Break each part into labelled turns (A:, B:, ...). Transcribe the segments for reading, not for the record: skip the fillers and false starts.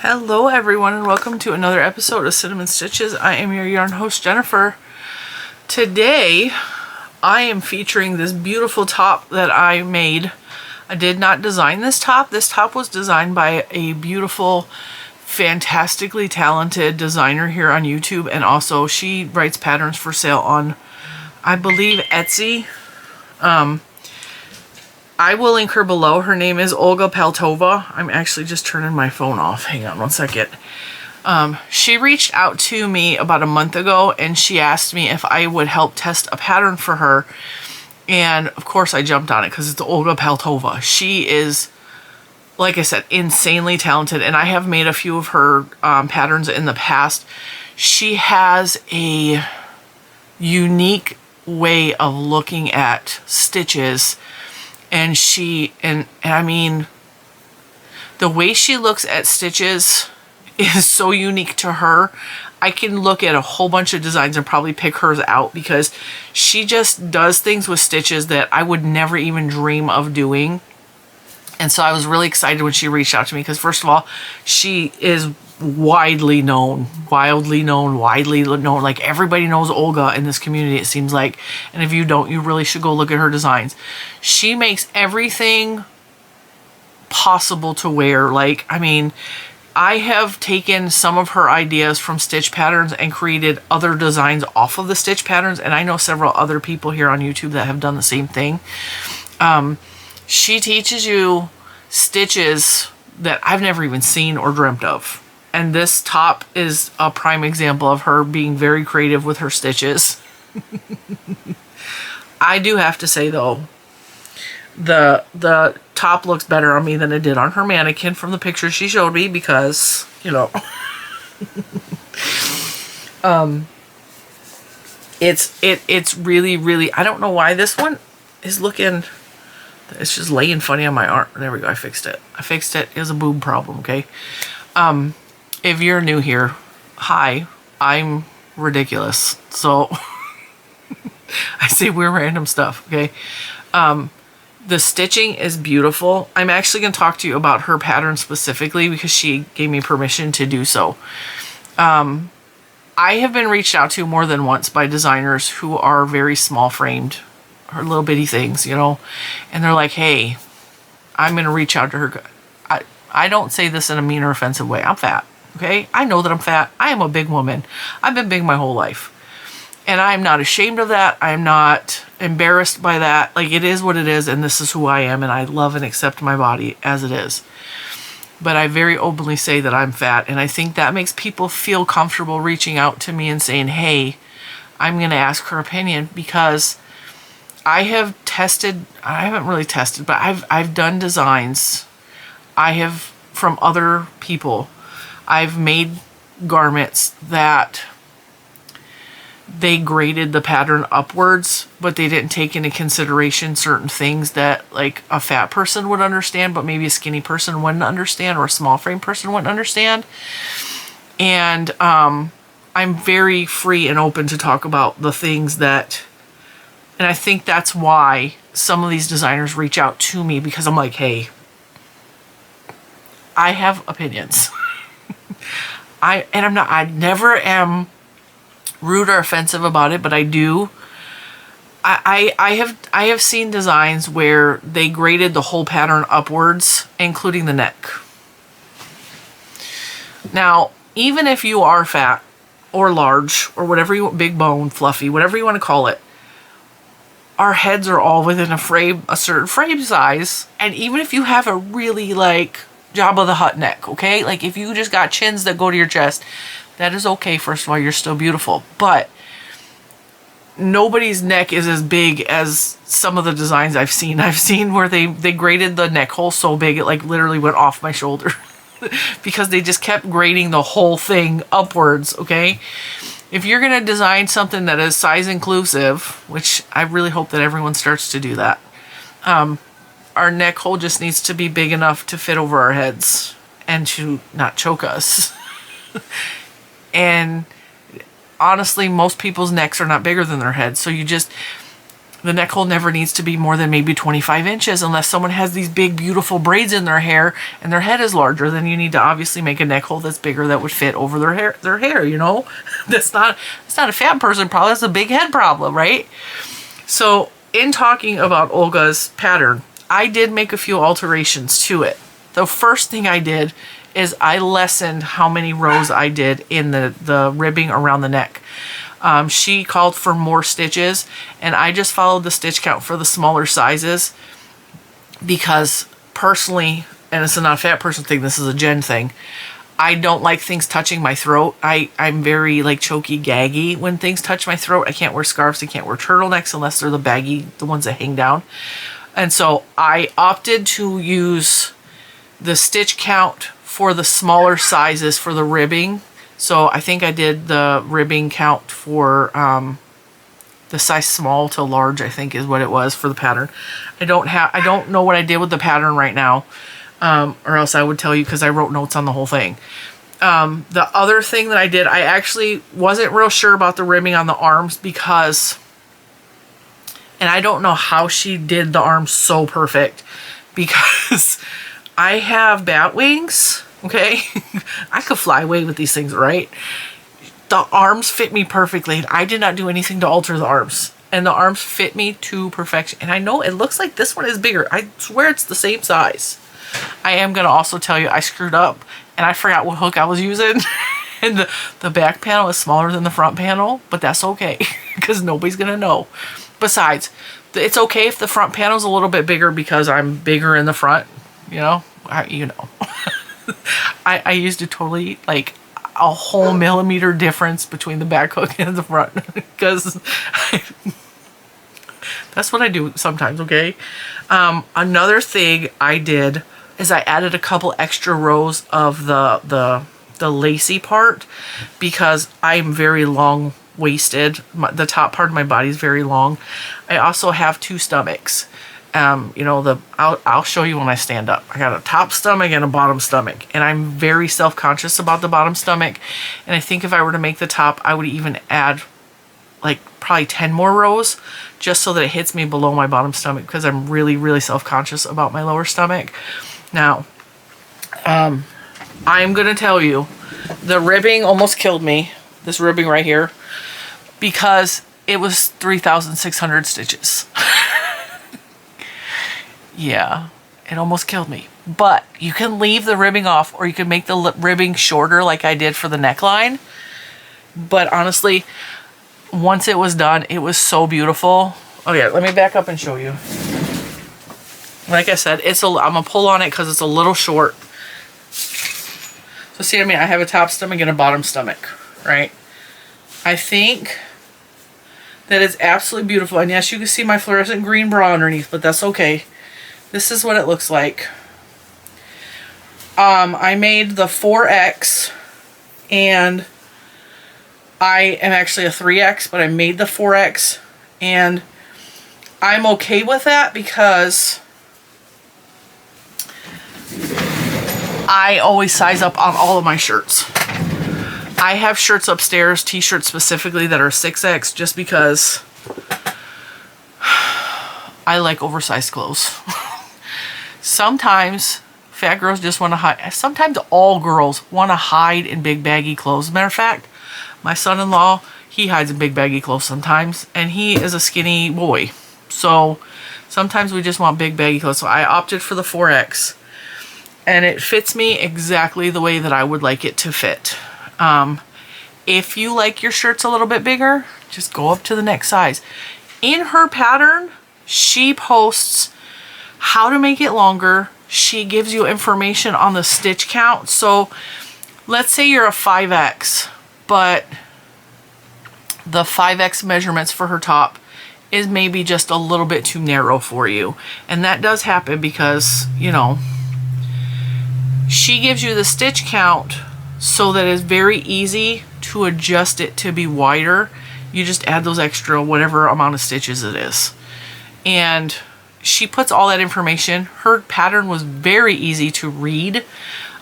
A: Hello everyone and welcome to another episode of Cinnamon Stitches. I am your yarn host Jennifer. Today I am featuring this beautiful top that I made. I did not design this top. This top was designed by a beautiful, fantastically talented designer here on YouTube, and also she writes patterns for sale on, I believe, Etsy. I will link her below. Her name is Olga Paltovas. I'm actually just turning my phone off. Hang on one second. She reached out to me about a month ago and she asked me if I would help test a pattern for her. And of course I jumped on it because it's Olga Paltovas. She is, like I said, insanely talented, and I have made a few of her patterns in the past. She has a unique way of looking at stitches. And I mean, the way she looks at stitches is so unique to her. I can look at a whole bunch of designs and probably pick hers out because she just does things with stitches that I would never even dream of doing. And so I was really excited when she reached out to me because, first of all, she is widely known. Like, everybody knows Olga in this community, it seems like. And if you don't, you really should go look at her designs. She makes everything possible to wear. Like, I mean, I have taken some of her ideas from stitch patterns and created other designs off of the stitch patterns. And I know several other people here on YouTube that have done the same thing. She teaches you stitches that I've never even seen or dreamt of. And this top is a prime example of her being very creative with her stitches. I do have to say though, the top looks better on me than it did on her mannequin from the picture she showed me because, you know, it's really, I don't know why this one is looking, it's just laying funny on my arm. There we go. I fixed it. It was a boob problem. Okay. If you're new here, hi, I'm ridiculous. So I say weird random stuff. Okay. The stitching is beautiful. I'm actually going to talk to you about her pattern specifically because she gave me permission to do so. I have been reached out to more than once by designers who are very small framed, or little bitty things, you know, and they're like, hey, I'm going to reach out to her. I don't say this in a mean or offensive way. I'm fat. Okay. I know that I'm fat. I am a big woman. I've been big my whole life. And I'm not ashamed of that. I'm not embarrassed by that. Like, it is what it is, and this is who I am, and I love and accept my body as it is. But I very openly say that I'm fat, and I think that makes people feel comfortable reaching out to me and saying, hey, I'm going to ask her opinion, because I haven't really tested, but I've done designs. I have, from other people, I've made garments that they graded the pattern upwards, but they didn't take into consideration certain things that, like, a fat person would understand, but maybe a skinny person wouldn't understand, or a small frame person wouldn't understand. And I'm very free and open to talk about the things that, and I think that's why some of these designers reach out to me, because I'm like, hey, I have opinions. I never am rude or offensive about it, but I do. I have seen designs where they graded the whole pattern upwards, including the neck. Now, even if you are fat or large or whatever you want, big bone, fluffy, whatever you want to call it, our heads are all within a certain frame size. And even if you have a really, like, Jabba the Hutt neck, okay? Like, if you just got chins that go to your chest, that is okay. First of all, you're still beautiful. But nobody's neck is as big as some of the designs I've seen. I've seen where they graded the neck hole so big it, like, literally went off my shoulder. Because they just kept grading the whole thing upwards, okay? If you're going to design something that is size inclusive, which I really hope that everyone starts to do that, our neck hole just needs to be big enough to fit over our heads and to not choke us. And honestly, most people's necks are not bigger than their heads. So you just, The neck hole never needs to be more than maybe 25 inches unless someone has these big, beautiful braids in their hair and their head is larger. Then you need to obviously make a neck hole that's bigger that would fit over their hair, you know? It's not a fat person problem, it's a big head problem, right? So in talking about Olga's pattern, I did make a few alterations to it. The first thing I did is I lessened how many rows I did in the ribbing around the neck. She called for more stitches, and I just followed the stitch count for the smaller sizes because personally, and it's not a fat person thing, this is a Jen thing, I don't like things touching my throat. I'm very like choky, gaggy when things touch my throat. I can't wear scarves, I can't wear turtlenecks unless they're the ones that hang down. And so I opted to use the stitch count for the smaller sizes for the ribbing. So I think I did the ribbing count for the size small to large, I think is what it was for the pattern. I don't know what I did with the pattern right now, or else I would tell you because I wrote notes on the whole thing. The other thing that I did, I actually wasn't real sure about the ribbing on the arms because, and I don't know how she did the arms so perfect because I have bat wings. Okay, I could fly away with these things, right? The arms fit me perfectly. I did not do anything to alter the arms. And the arms fit me to perfection. And I know it looks like this one is bigger. I swear it's the same size. I am going to also tell you I screwed up and I forgot what hook I was using. And the back panel is smaller than the front panel. But that's okay because nobody's going to know. Besides, it's okay if the front panel is a little bit bigger because I'm bigger in the front. You know? I used a totally, like, a whole millimeter difference between the back hook and the front because that's what I do sometimes, okay? Another thing I did is I added a couple extra rows of the lacy part because I'm very long-waisted. The top part of my body is very long. I also have two stomachs. You know, I'll show you when I stand up. I got a top stomach and a bottom stomach, and I'm very self-conscious about the bottom stomach. And I think if I were to make the top, I would even add like probably 10 more rows just so that it hits me below my bottom stomach because I'm really, really self-conscious about my lower stomach. Now, I'm gonna tell you, the ribbing almost killed me. This ribbing right here, because it was 3,600 stitches. Yeah, it almost killed me. But you can leave the ribbing off or you can make the ribbing shorter like I did for the neckline. But honestly, once it was done, it was so beautiful. Okay, let me back up and show you. Like I said, I'm going to pull on it because it's a little short. So see what I mean? I have a top stomach and a bottom stomach, right? I think that it's absolutely beautiful. And yes, you can see my fluorescent green bra underneath, but that's okay. This is what it looks like. I made the 4X, and I am actually a 3X, but I made the 4X, and I'm okay with that because I always size up on all of my shirts. I have shirts upstairs, t-shirts specifically, that are 6X just because I like oversized clothes. Sometimes fat girls just want to hide. Sometimes all girls want to hide in big baggy clothes. As a matter of fact, my son-in-law, he hides in big baggy clothes sometimes, and he is a skinny boy. So sometimes we just want big baggy clothes. So I opted for the 4X, and it fits me exactly the way that I would like it to fit. If you like your shirts a little bit bigger, just go up to the next size. In her pattern, she posts how to make it longer. She gives you information on the stitch count. So let's say you're a 5X, but the 5X measurements for her top is maybe just a little bit too narrow for you. And that does happen because, you know, she gives you the stitch count so that it's very easy to adjust it to be wider. You just add those extra whatever amount of stitches it is. And she puts all that information. Her pattern was very easy to read.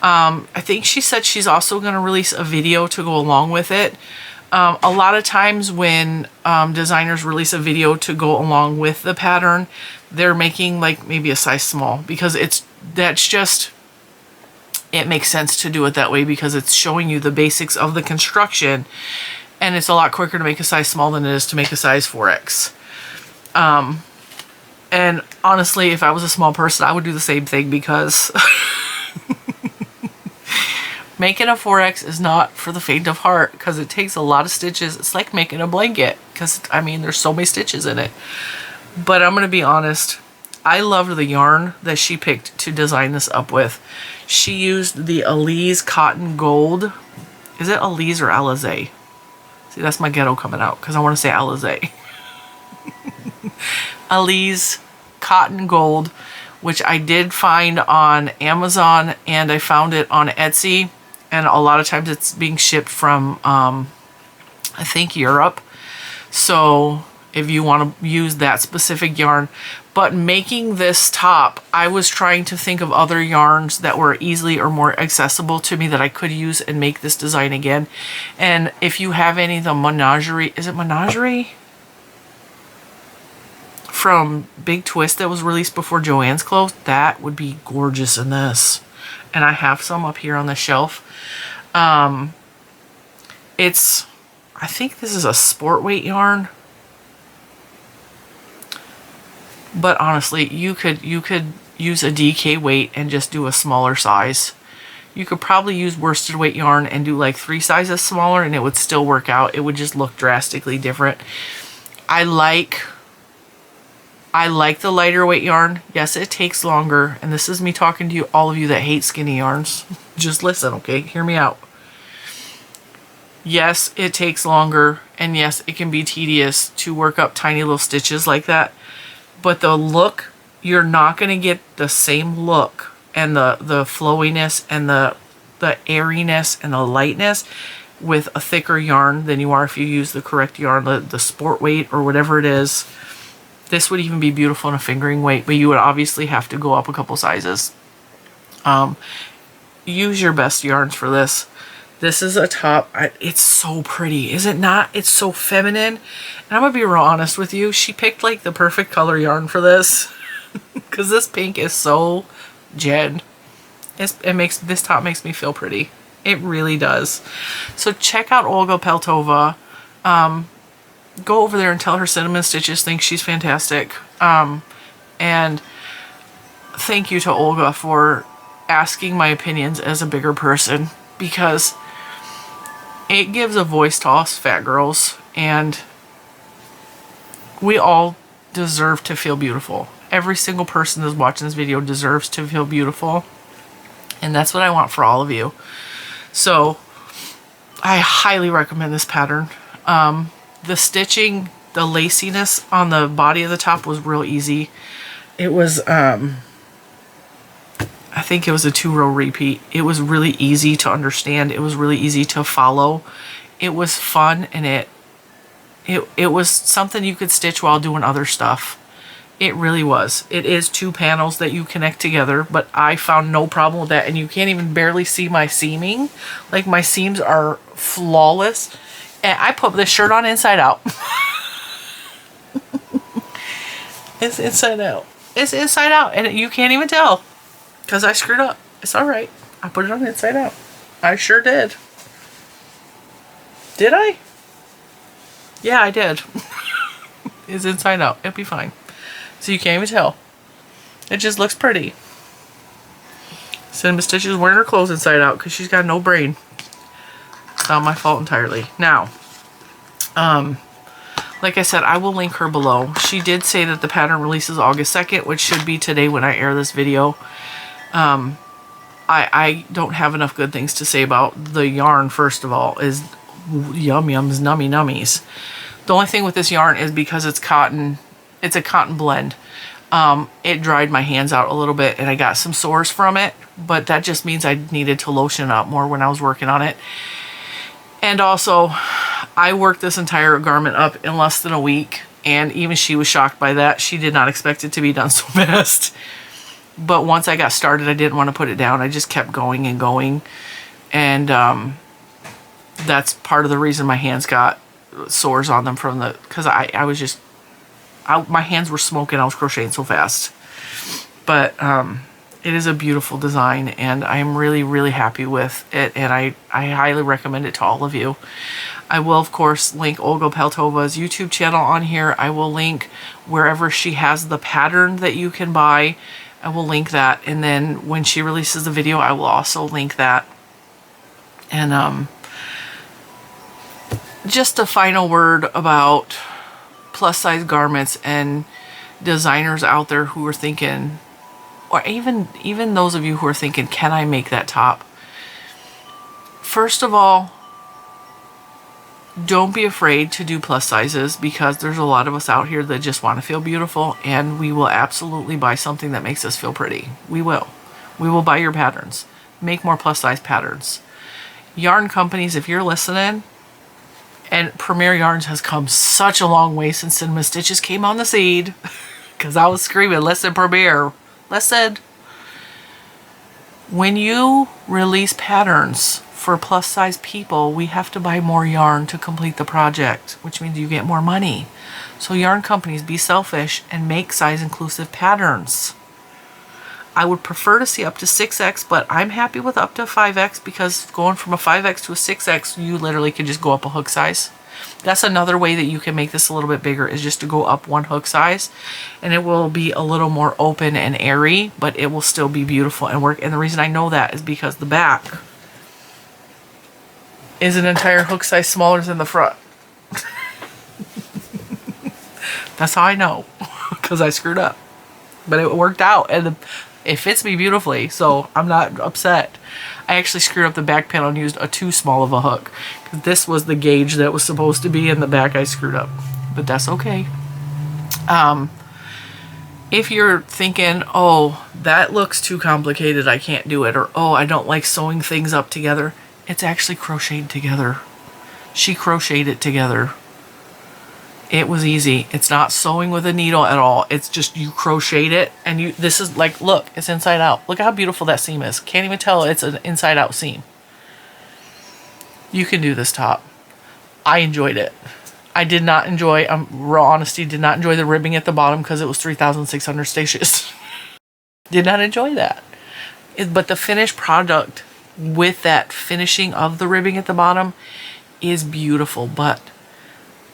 A: I think she said she's also going to release a video to go along with it. A lot of times when designers release a video to go along with the pattern, they're making like maybe a size small, because it makes sense to do it that way, because it's showing you the basics of the construction, and it's a lot quicker to make a size small than it is to make a size 4X. And honestly, if I was a small person, I would do the same thing, because making a 4X is not for the faint of heart, because it takes a lot of stitches. It's like making a blanket, because I mean, there's so many stitches in it. But I'm going to be honest, I loved the yarn that she picked to design this up with. She used the Alize Cotton Gold. Is it Alize or Alize? See, that's my ghetto coming out, because I want to say Alize. Alize Cotton Gold, which I did find on Amazon, and I found it on Etsy. And a lot of times it's being shipped from, I think, Europe. So if you want to use that specific yarn. But making this top, I was trying to think of other yarns that were easily or more accessible to me that I could use and make this design again. And if you have any of the Menagerie, is it Menagerie? From Big Twist that was released before Joann's closed, that would be gorgeous in this. And I have some up here on the shelf. I think this is a sport weight yarn. But honestly, you could use a DK weight and just do a smaller size. You could probably use worsted weight yarn and do like 3 sizes smaller, and it would still work out. It would just look drastically different. I like the lighter weight yarn. Yes, it takes longer. And this is me talking to you, all of you that hate skinny yarns. Just listen, okay? Hear me out. Yes, it takes longer. And yes, it can be tedious to work up tiny little stitches like that. But the look, you're not going to get the same look and the flowiness and the airiness and the lightness with a thicker yarn than you are if you use the correct yarn, the sport weight or whatever it is. This would even be beautiful in a fingering weight, but you would obviously have to go up a couple sizes. Use your best yarns for this. This is a top. It's so pretty, is it not? It's so feminine. And I'm going to be real honest with you. She picked like the perfect color yarn for this. Because this pink is so Jen. This top makes me feel pretty. It really does. So check out Olga Paltova. Go over there and tell her Cinnamon Stitches thinks she's fantastic. And thank you to Olga for asking my opinions as a bigger person, because it gives a voice to us fat girls, and we all deserve to feel beautiful. Every single person that's watching this video deserves to feel beautiful, and that's what I want for all of you. So I highly recommend this pattern. The stitching, the laciness on the body of the top was real easy. It was, I think it was a 2-row repeat. It was really easy to understand. It was really easy to follow. It was fun, and it was something you could stitch while doing other stuff. It really was. It is 2 panels that you connect together, but I found no problem with that, and you can't even barely see my seaming. Like, my seams are flawless. And I put this shirt on inside out. It's inside out. It's inside out, and you can't even tell, because I screwed up. It's all right. I put it on inside out. I sure did. Did I? Yeah, I did. It's inside out. It'll be fine. So you can't even tell. It just looks pretty. Cinnamon Stitch is wearing her clothes inside out because she's got no brain. It's not my fault entirely. Now, like I said, I will link her below. She did say that the pattern releases August 2nd, which should be today when I air this video. I don't have enough good things to say about the yarn. First of all, is yum yums, nummy nummies. The only thing with this yarn is because it's cotton, it's a cotton blend. It dried my hands out a little bit and I got some sores from it, but that just means I needed to lotion up more when I was working on it. And also, I worked this entire garment up in less than a week, and even she was shocked by that. She did not expect it to be done so fast. But once I got started, I didn't want to put it down. I just kept going and going. And that's part of the reason my hands got sores on them from the, because I was just, my hands were smoking. I was crocheting so fast. But it is a beautiful design, and I'm really, really happy with it, and I highly recommend it to all of you. I will, of course, link Olga Paltovas' YouTube channel on here. I will link wherever she has the pattern that you can buy. I will link that, and then when she releases the video, I will also link that. And just a final word about plus size garments and designers out there who are thinking, or even those of you who are thinking, can I make that top? First of all, don't be afraid to do plus sizes, because there's a lot of us out here that just want to feel beautiful, and we will absolutely buy something that makes us feel pretty. We will buy your patterns. Make more plus size patterns. Yarn companies, if you're listening, and Premier Yarns has come such a long way since Cinnamon Stitches came on the seed, because I was screaming, listen, Premier, listen. When you release patterns for plus size people, we have to buy more yarn to complete the project, which means you get more money. So yarn companies, be selfish and make size inclusive patterns. I would prefer to see up to 6X, but I'm happy with up to 5X, because going from a 5X to a 6X, you literally can just go up a hook size. That's another way that you can make this a little bit bigger, is just to go up one hook size, and it will be a little more open and airy, but it will still be beautiful and work. And the reason I know that is because the back is an entire hook size smaller than the front. That's how I know, because I screwed up, but it worked out, and it fits me beautifully, so I'm not upset. I actually screwed up the back panel and used a too small of a hook, because this was the gauge that was supposed to be in the back. I screwed up, but that's okay. If you're thinking, oh, that looks too complicated, I can't do it, or oh, I don't like sewing things up together, it's actually crocheted together. She crocheted it together. It was easy. It's not sewing with a needle at all. It's just you crocheted it, and you, this is like, look, it's inside out. Look how beautiful that seam is. Can't even tell it's an inside out seam. You can do this top. I enjoyed it. I did not enjoy, raw honesty, did not enjoy the ribbing at the bottom because it was 3,600 stitches. Did not enjoy that. But the finished product with that finishing of the ribbing at the bottom is beautiful. But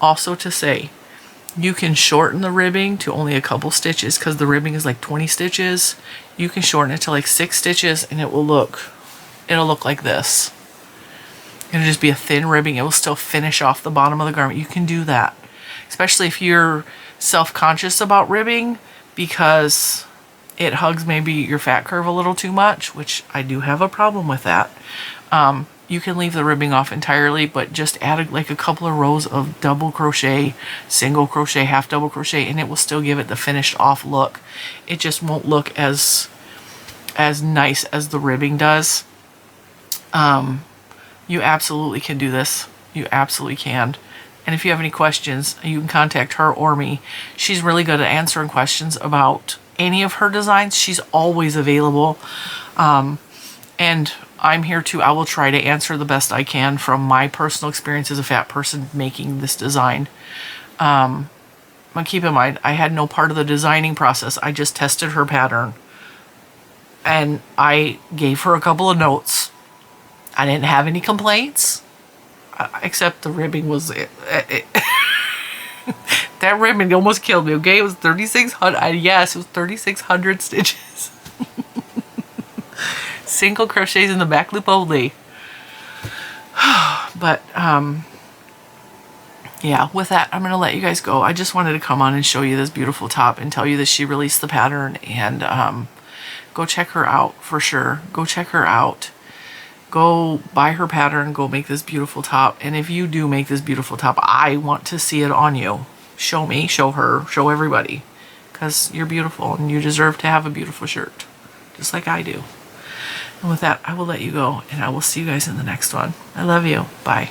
A: also to say, you can shorten the ribbing to only a couple stitches, because the ribbing is like 20 stitches. You can shorten it to like 6 stitches, and it'll look like this. It'll just be a thin ribbing. It will still finish off the bottom of the garment. You can do that, especially if you're self-conscious about ribbing, because it hugs maybe your fat curve a little too much, which I do have a problem with that. You can leave the ribbing off entirely, but just add like a couple of rows of double crochet, single crochet, half double crochet, and it will still give it the finished off look. It just won't look as nice as the ribbing does. You absolutely can do this. You absolutely can. And if you have any questions, you can contact her or me. She's really good at answering questions about any of her designs. She's always available. And I'm here too. I will try to answer the best I can from my personal experience as a fat person making this design. But keep in mind, I had no part of the designing process. I just tested her pattern, and I gave her a couple of notes. I didn't have any complaints, except the ribbing was it. That ribbon almost killed me. Okay, it was 3,600. Yes, it was 3,600 stitches. Single crochets in the back loop only. But yeah, with that, I'm gonna let you guys go. I just wanted to come on and show you this beautiful top and tell you that she released the pattern, and go check her out for sure. Go check her out. Go buy her pattern. Go make this beautiful top. And if you do make this beautiful top, I want to see it on you. Show me, show her, show everybody, because you're beautiful and you deserve to have a beautiful shirt, just like I do. And with that, I will let you go, and I will see you guys in the next one. I love you. Bye.